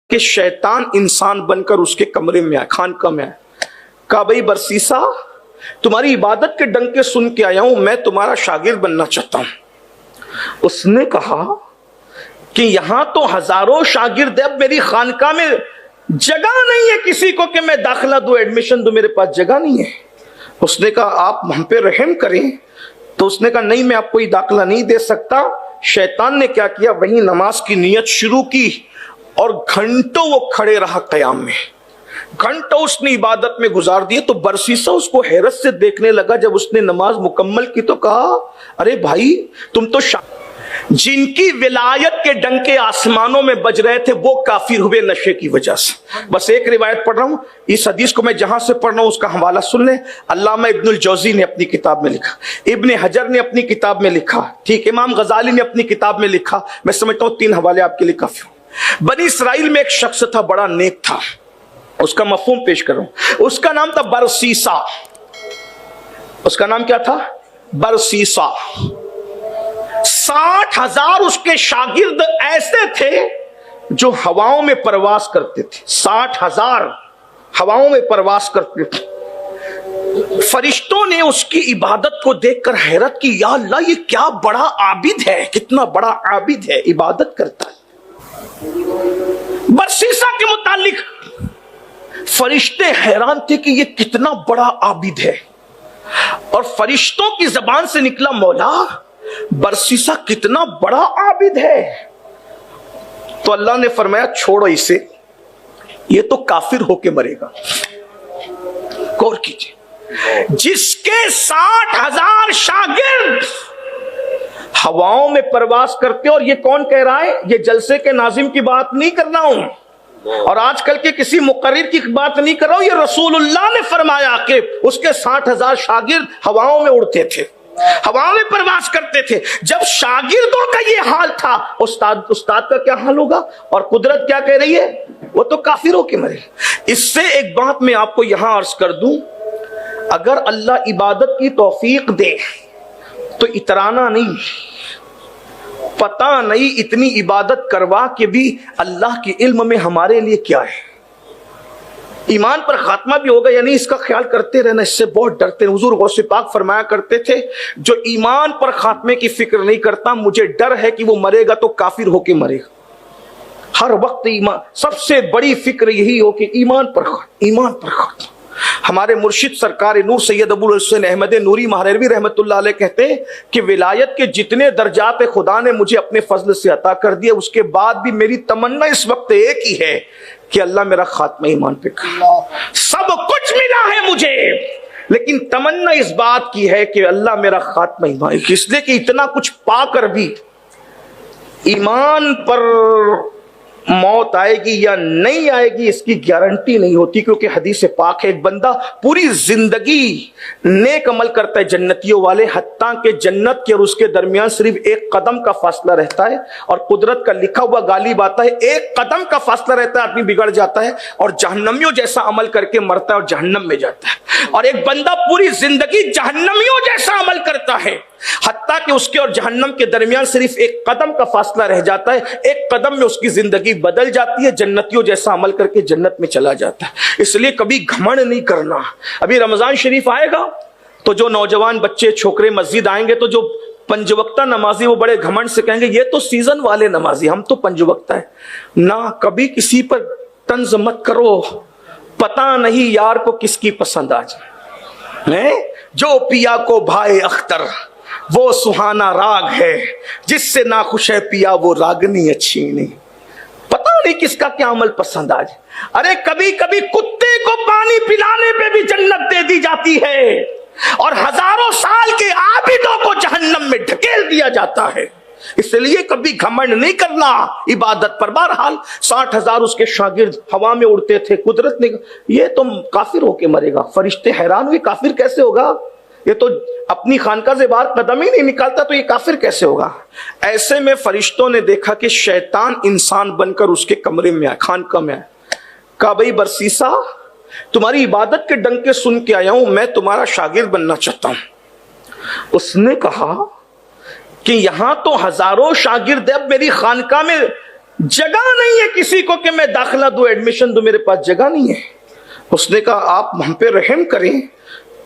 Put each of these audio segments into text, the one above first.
کہ شیطان انسان بن کر اس کے کمرے میں آئے، خانقاہ میں آئے، کہا بھائی برسیسا تمہاری عبادت کے ڈنکے سن کے آیا ہوں، میں تمہارا شاگرد بننا چاہتا ہوں۔ اس نے کہا کہ یہاں تو ہزاروں شاگرد ہیں، اب میری خانقاہ میں جگہ نہیں ہے کسی کو کہ میں داخلہ دوں، ایڈمیشن دوں، میرے پاس جگہ نہیں ہے۔ اس نے کہا آپ ہم پہ رحم کریں۔ تو اس نے کہا نہیں میں آپ کو یہ داخلہ نہیں دے سکتا۔ شیطان نے کیا کیا، وہیں نماز کی نیت شروع کی اور گھنٹوں وہ کھڑے رہا قیام میں، گھنٹوں اس نے عبادت میں گزار دیے۔ تو برسیسا اس کو حیرت سے دیکھنے لگا۔ جب اس نے نماز مکمل کی تو کہا ارے بھائی تم تو جن کی ولایت کے ڈنکے آسمانوں میں بج رہے تھے وہ کافر ہوئے نشے کی وجہ سے۔ بس ایک روایت پڑھ رہا ہوں، اس حدیث کو میں جہاں سے پڑھ رہا ہوں اس کا حوالہ سن لیں۔ علامہ ابن الجوزی نے اپنی کتاب میں لکھا، ابن حجر نے اپنی کتاب میں لکھا، ٹھیک، امام غزالی نے اپنی کتاب میں لکھا۔ میں سمجھتا ہوں 3 حوالے آپ کے لیے کافی ہوں۔ بنی اسرائیل میں ایک شخص تھا، بڑا نیک تھا، اس کا مفہوم پیش کر رہا ہوں۔ اس کا نام تھا برسیسا۔ اس کا نام کیا تھا؟ برسیسا۔ 60,000 اس کے شاگرد ایسے تھے جو ہواؤں میں پرواز کرتے تھے، 60,000 ہواؤں میں پرواز کرتے تھے۔ فرشتوں نے اس کی عبادت کو دیکھ کر حیرت کی، یا اللہ یہ کیا بڑا عابد ہے، کتنا بڑا عابد ہے، عبادت کرتا ہے۔ برسیسا کے متعلق فرشتے حیران تھے کہ یہ کتنا بڑا عابد ہے، اور فرشتوں کی زبان سے نکلا مولا برسیسا کتنا بڑا عابد ہے۔ تو اللہ نے فرمایا چھوڑو اسے، یہ تو کافر ہو کے مرے گا۔ غور کیجئے، جس کے 60,000 شاگرد ہواؤں میں پرواز کرتے، اور یہ کون کہہ رہا ہے؟ یہ جلسے کے ناظم کی بات نہیں کر رہا ہوں، اور آج کل کے کسی مقرر کی بات نہیں کر رہا ہوں، یہ رسول اللہ نے فرمایا کہ اس کے 60,000 شاگرد ہواؤں میں اڑتے تھے، ہواؤں میں پرواز کرتے تھے۔ جب شاگردوں کا یہ حال تھا، استاد کا کیا حال ہوگا؟ اور قدرت کیا کہہ رہی ہے؟ وہ تو کافر ہو کے مرے۔ اس سے ایک بات میں آپ کو یہاں عرض کر دوں، اگر اللہ عبادت کی توفیق دے تو اترانا نہیں، پتہ نہیں اتنی عبادت کروا کے بھی اللہ کے علم میں ہمارے لیے کیا ہے، ایمان پر خاتمہ بھی ہوگا یا نہیں، اس کا خیال کرتے رہنا، اس سے بہت ڈرتے ہیں۔ حضور غوث پاک فرمایا کرتے تھے جو ایمان پر خاتمے کی فکر نہیں کرتا مجھے ڈر ہے کہ وہ مرے گا تو کافر ہو کے مرے گا۔ ہر وقت ایمان، سب سے بڑی فکر یہی ہو کہ ایمان پر خاتمہ۔ ہمارے مرشد سرکار نور سید ابو الحسین احمد نوری مہروی رحمت اللہ علیہ کہتے ہیں کہ ولایت کے جتنے درجات خدا نے مجھے اپنے فضل سے عطا کر دیا، اس کے بعد بھی میری تمنا اس وقت ایک ہی ہے کہ اللہ میرا خاتمہ ایمان پہ کر۔ سب کچھ ملا ہے مجھے، لیکن تمنا اس بات کی ہے کہ اللہ میرا خاتمہ ایمان، اس لیے کہ اتنا کچھ پا کر بھی ایمان پر موت آئے گی یا نہیں آئے گی اس کی گارنٹی نہیں ہوتی، کیونکہ حدیث پاک ہے ایک بندہ پوری زندگی نیک عمل کرتا ہے جنتیوں والے، حتیٰ کہ جنت کے اور اس کے درمیان صرف ایک قدم کا فاصلہ رہتا ہے، اور قدرت کا لکھا ہوا غالب آتا ہے، ایک قدم کا فاصلہ رہتا ہے، آدمی بگڑ جاتا ہے اور جہنمیوں جیسا عمل کر کے مرتا ہے اور جہنم میں جاتا ہے۔ اور ایک بندہ پوری زندگی جہنمیوں جیسا عمل کرتا ہے، حتیٰ کہ اس کے اور جہنم کے درمیان صرف ایک قدم کا فاصلہ رہ جاتا ہے، ایک قدم میں اس کی زندگی بدل جاتی ہے، جنتیوں جیسا عمل کر کے جنت میں چلا جاتا ہے۔ اس لیے کبھی گھمنڈ نہیں کرنا۔ ابھی رمضان شریف آئے گا تو جو نوجوان بچے چھوکرے مسجد آئیں گے تو جو 5 وقتہ نمازی وہ بڑے گھمنڈ سے کہیں گے یہ تو سیزن والے نمازی، ہم تو 5 وقتہ ہیں۔ نہ کبھی کسی پر طنز مت کرو، پتہ نہیں یار کو کس کی پسند آ جائے۔ جو پیا کو بھائے اختر وہ سہانا راگ ہے، جس سے ناخوش ہے پیا وہ راگنی اچھی نہیں۔ پتہ نہیں کس کا کیا عمل پسند آ جائے۔ ارے کبھی کبھی کتے کو پانی پلانے پہ بھی جنت دے دی جاتی ہے، اور ہزاروں سال کے عابدوں کو جہنم میں ڈھکیل دیا جاتا ہے۔ اس لیے کبھی گھمنڈ نہیں کرنا عبادت پر۔ بہرحال 60,000 اس کے شاگرد ہوا میں اڑتے تھے، قدرت نے یہ تو کافر ہو کے مرے گا۔ فرشتے حیران ہوئے کافر کیسے ہوگا، یہ تو اپنی خانقاہ سے باہر قدم ہی نہیں نکالتا، تو یہ کافر کیسے ہوگا؟ ایسے میں فرشتوں نے دیکھا کہ شیطان انسان بن کر اس کے کمرے میں آئے، خانقاہ میں آئے، کہا بھئی برسیسا تمہاری عبادت کے ڈنکے سن کے آیا ہوں، میں تمہارا شاگرد بننا چاہتا ہوں۔ اس نے کہا کہ یہاں تو ہزاروں شاگرد ہیں، اب میری خانقاہ میں जगह नहीं है किसी को कि मैं दाखिला दूं, एडमिशन दूं, मेरे पास जगह नहीं है। उसने कहा आप हम पे रहम करें।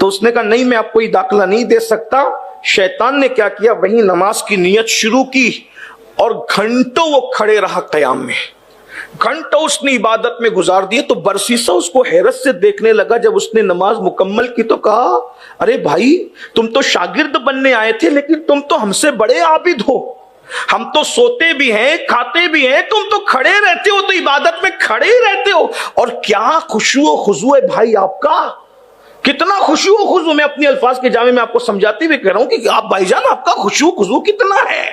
तो उसने कहा नहीं, मैं आपको कोई दाखिला नहीं दे सकता। शैतान ने क्या किया, वहीं नमाज की नियत शुरू की और घंटों वो खड़े रहा कयाम में, घंटों उसने इबादत में गुजार दिए। तो बरसीसा उसको हैरत से देखने लगा। जब उसने नमाज मुकम्मल की तो कहा अरे भाई, तुम तो शागिर्द बनने आए थे, लेकिन तुम तो हमसे बड़े आबिद हो। हम तो सोते भी हैं, खाते भी हैं, तुम तो खड़े रहते हो, तो इबादत में खड़े ही रहते हो। और क्या खुशू खुजू है भाई आपका, कितना खुशू खुजू। मैं अपनी अल्फाज के जामे में आपको समझाते हुए कह रहा हूं कि आप भाईजान, आपका खुशू खुजू कितना है,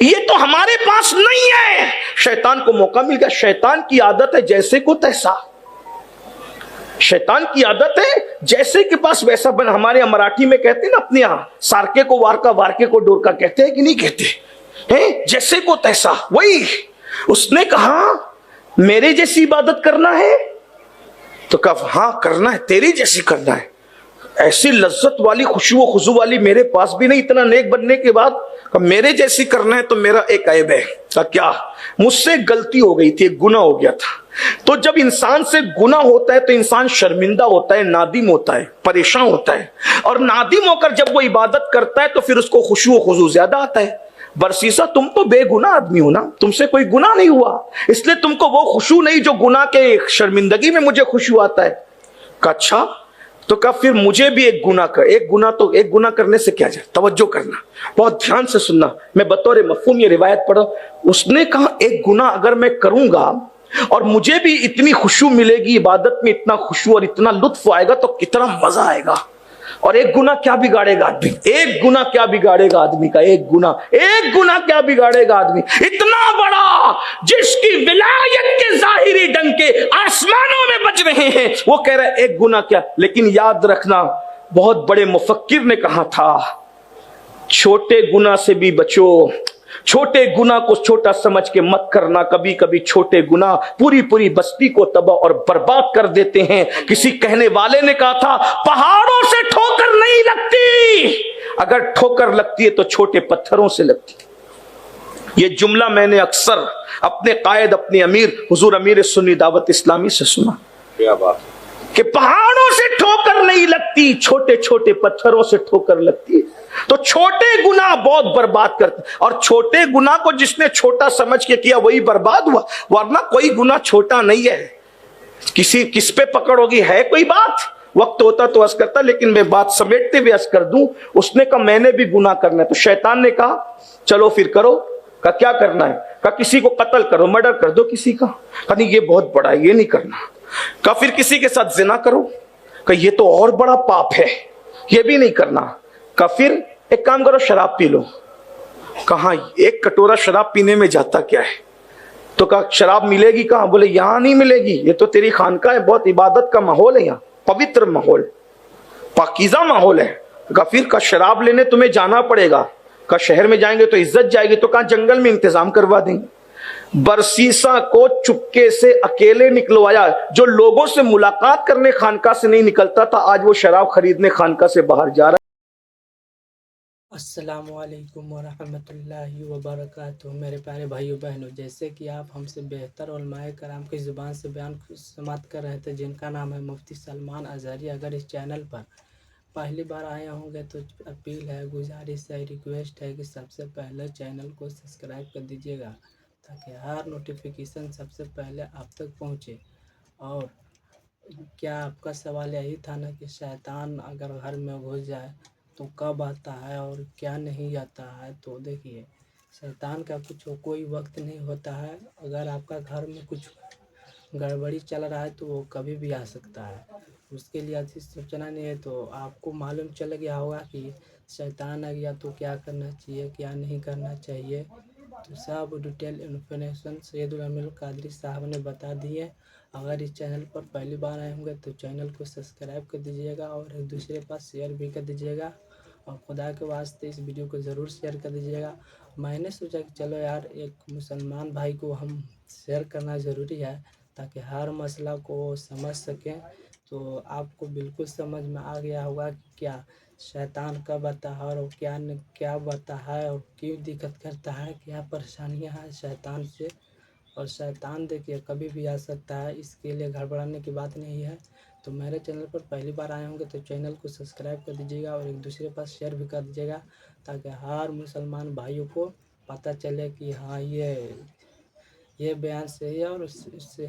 ये तो हमारे पास नहीं है। शैतान को मौका मिल गया। शैतान की आदत है जैसे को तैसा, शैतान की आदत है जैसे के पास वैसा बन। हमारे मराठी में कहते हैं ना अपने यहां, सारके को वारका, वारके को डोरका, कहते हैं कि नहीं कहते हैं, जैसे को तैसा। वही उसने कहा मेरे जैसी इबादत करना है, तो कहा हाँ करना है, तेरी जैसी करना है। ऐसी लज्जत वाली, खुशू खुशू वाली मेरे पास भी नहीं, इतना नेक बनने के बाद मेरे जैसी करना है। तो मेरा एक ऐब है। क्या, मुझसे गलती हो गई थी, एक गुनाह हो गया था। तो जब इंसान से गुनाह होता है तो इंसान शर्मिंदा होता है, नादिम होता है, परेशान होता है। और नादिम होकर जब वो इबादत करता है तो फिर उसको खुशू खुशू ज्यादा आता है। बरसीसा, तुम तो बेगुनाह आदमी हो ना, तुमसे कोई गुनाह नहीं हुआ, इसलिए तुमको वो खुशू नहीं जो गुनाह के शर्मिंदगी में मुझे खुशू आता है। अच्छा, तो कहा फिर मुझे भी एक गुनाह कर। एक गुनाह करने से क्या जाए, तवज्जो करना, बहुत ध्यान से सुनना, मैं बतौर मफहूम ये रिवायत पढ़ा। उसने कहा एक गुनाह अगर मैं करूंगा और मुझे भी इतनी खुशू मिलेगी, इबादत में इतना खुशू और इतना लुत्फ आएगा, तो कितना मजा आएगा। और एक गुनाह क्या बिगाड़ेगा आदमी, एक गुनाह क्या बिगाड़ेगा आदमी का, एक गुनाह क्या बिगाड़ेगा आदमी इतना बड़ा, जिसकी विलायत के जाहिरी डंके आसमानों में बज रहे हैं। वो कह रहा है एक गुनाह क्या। लेकिन याद रखना, बहुत बड़े मुफक्किर ने कहा था, छोटे गुनाह से भी बचो, छोटे गुनाह को छोटा समझ के मत करना। कभी कभी छोटे गुनाह पूरी पूरी बस्ती को तबाह और बर्बाद कर देते हैं। किसी कहने वाले ने कहा था, पहाड़ों से ठोकर नहीं लगती, अगर ठोकर लगती है तो छोटे पत्थरों से लगती है। ये जुमला मैंने अक्सर अपने कायद, अपने अमीर हुजूर अमीर सुन्नी दावत इस्लामी से सुना। क्या बात, कि पहाड़ों से ठोकर नहीं लगती, छोटे छोटे पत्थरों से ठोकर लगती है। तो छोटे गुनाह बहुत बर्बाद करते, और छोटे गुनाह को जिसने छोटा समझ के किया वही बर्बाद हुआ, वरना कोई गुनाह छोटा नहीं है। किस पे पकड़ होगी, है कोई बात, वक्त होता तो अर्ज करता, लेकिन मैं बात समेटते हुए अर्ज कर दूं। उसने कहा मैंने भी गुनाह करना है। तो शैतान ने कहा चलो फिर करो। कहा क्या करना है। कहा किसी को कत्ल करो, मर्डर कर दो किसी का। कहा नहीं, ये बहुत बड़ा है, ये नहीं करना। कहा फिर किसी के साथ जिना करो। कहा ये तो और बड़ा पाप है, ये भी नहीं करना। कहा फिर एक काम करो, शराब पी लो। कहा एक कटोरा शराब पीने में जाता क्या है। तो कहा शराब मिलेगी कहां। बोले यहां नहीं मिलेगी, ये तो तेरी खानका है, बहुत इबादत का माहौल है, यहाँ पवित्र माहौल, पाकीज़ा माहौल है। कहा फिर का शराब लेने तुम्हें जाना पड़ेगा। का शहर में जाएंगे तो इज्जत जाएगी। तो कहा जंगल में इंतजाम करवा देंगे। बरसीसा को चुपके से अकेले निकलवाया। जो लोगों से मुलाकात करने खानका से नहीं निकलता था, आज वो शराब खरीदने खानका से बाहर जा रहा है। अस्सलामुअलैकुम वरहमतुल्लाहि वबरकातुहू। मेरे प्यारे भाइयों बहनों, जैसे कि आप हमसे बेहतर उलमाए कराम की ज़ुबान से बयान समात कर रहे थे, जिनका नाम है मुफ्ती सलमान अज़हरी। अगर इस चैनल पर पहली बार आए होंगे तो अपील है, गुजारिश है, रिक्वेस्ट है कि सबसे पहले चैनल को सब्सक्राइब कर दीजिएगा, ताकि हर नोटिफिकेशन सबसे पहले आप तक पहुँचे। और क्या आपका सवाल यही था ना कि शैतान अगर घर में घुस जाए तो कब आता है और क्या नहीं आता है। तो देखिए, शैतान का कोई वक्त नहीं होता है। अगर आपका घर में कुछ गड़बड़ी चल रहा है तो वो कभी भी आ सकता है, उसके लिए अच्छी सोचना नहीं है। तो आपको मालूम चल गया होगा कि शैतान आ गया तो क्या करना चाहिए, क्या नहीं करना चाहिए। तो सब डिटेल इन्फॉर्मेशन सैयदुल अमीर कादरी साहब ने बता दी है। अगर इस चैनल पर पहली बार आए होंगे तो चैनल को सब्सक्राइब कर दीजिएगा और एक दूसरे के पास शेयर भी कर दीजिएगा। और खुदा के वास्ते इस वीडियो को ज़रूर शेयर कर दीजिएगा। मैंने सोचा कि चलो यार, एक मुसलमान भाई को हम शेयर करना ज़रूरी है, ताकि हर मसला को समझ सकें। तो आपको बिल्कुल समझ में आ गया होगा कि क्या शैतान कब आता है और क्या आता है और क्यों दिक्कत करता है, क्या परेशानियां हैं शैतान से। اور شیطان دیکھیے کبھی بھی آ سکتا ہے، اس کے لیے گھبرانے کی بات نہیں ہے۔ تو میرے چینل پر پہلی بار آئے ہوں گے تو چینل کو سبسکرائب کر دیجیے گا اور ایک دوسرے کے پاس شیئر بھی کر دیجیے گا، تاکہ ہر مسلمان بھائیوں کو پتہ چلے کہ ہاں یہ بیان صحیح ہے، اور اس سے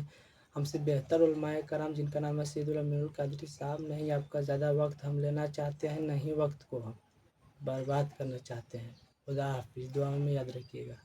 ہم سے بہتر علماء کرام جن کا نام ہے سید الامیر القادری صاحب، نہیں آپ کا زیادہ وقت ہم لینا چاہتے ہیں، نہیں وقت کو ہم برباد کرنا چاہتے ہیں۔ خدا حافظ، دعا میں یاد رکھیے گا۔